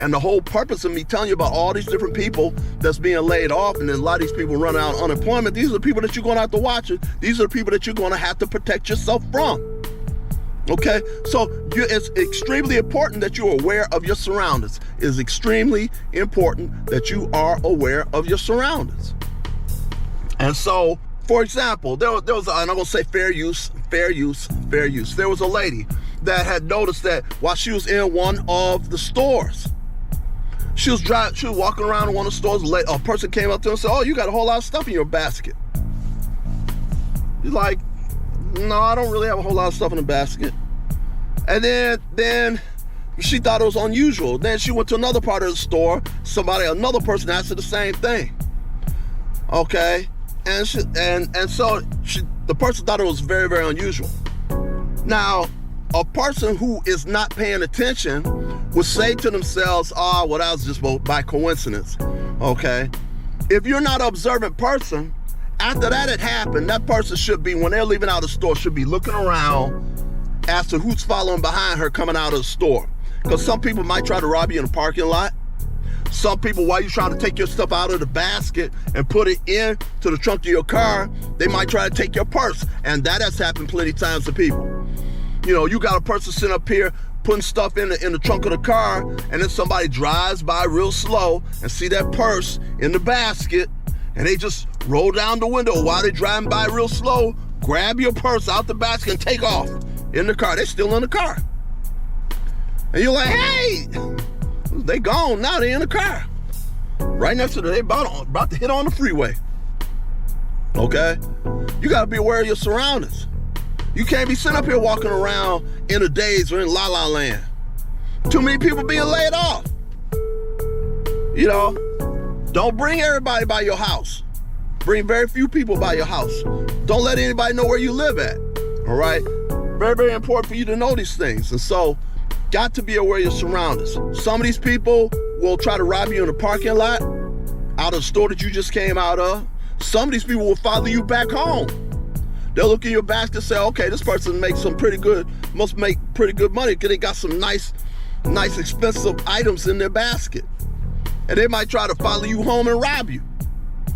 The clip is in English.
And the whole purpose of me telling you about all these different people that's being laid off, and then a lot of these people running out of unemployment, these are the people that you're going to have to watch it. These are the people that you're going to have to protect yourself from. Okay, so it's extremely important that you're aware of your surroundings. It is extremely important that you are aware of your surroundings. And so, for example, there was, and I'm going to say fair use. There was a lady that had noticed that while she was in one of the stores, she was walking around in one of the stores, a person came up to her and said, "Oh, you got a whole lot of stuff in your basket." You're like, "No, I don't really have a whole lot of stuff in the basket." And then she thought it was unusual. Then she went to another part of the store. Another person asked her the same thing. Okay, and so the person thought it was very, very unusual. Now, a person who is not paying attention would say to themselves, "Oh, well, that was just by coincidence." Okay, if you're not an observant person, after that had happened, that person should be, when they're leaving out of the store, should be looking around as to who's following behind her coming out of the store. Because some people might try to rob you in a parking lot. Some people, while you're trying to take your stuff out of the basket and put it into the trunk of your car, they might try to take your purse. And that has happened plenty of times to people. You know, you got a person sitting up here putting stuff in the trunk of the car, and then somebody drives by real slow and see that purse in the basket, and they just roll down the window while they're driving by real slow, grab your purse out the basket and take off in the car. They're still in the car. And you're like, "Hey, they gone now, they in the car." Right next to them, they about to hit on the freeway. Okay? You gotta be aware of your surroundings. You can't be sitting up here walking around in a daze or in la la land. Too many people being laid off. You know, don't bring everybody by your house. Bring very few people by your house. Don't let anybody know where you live at. All right? Very, very important for you to know these things. And so, got to be aware of your surroundings. Some of these people will try to rob you in a parking lot, out of the store that you just came out of. Some of these people will follow you back home. They'll look in your basket and say, "Okay, this person must make pretty good money because they got some nice expensive items in their basket." And they might try to follow you home and rob you.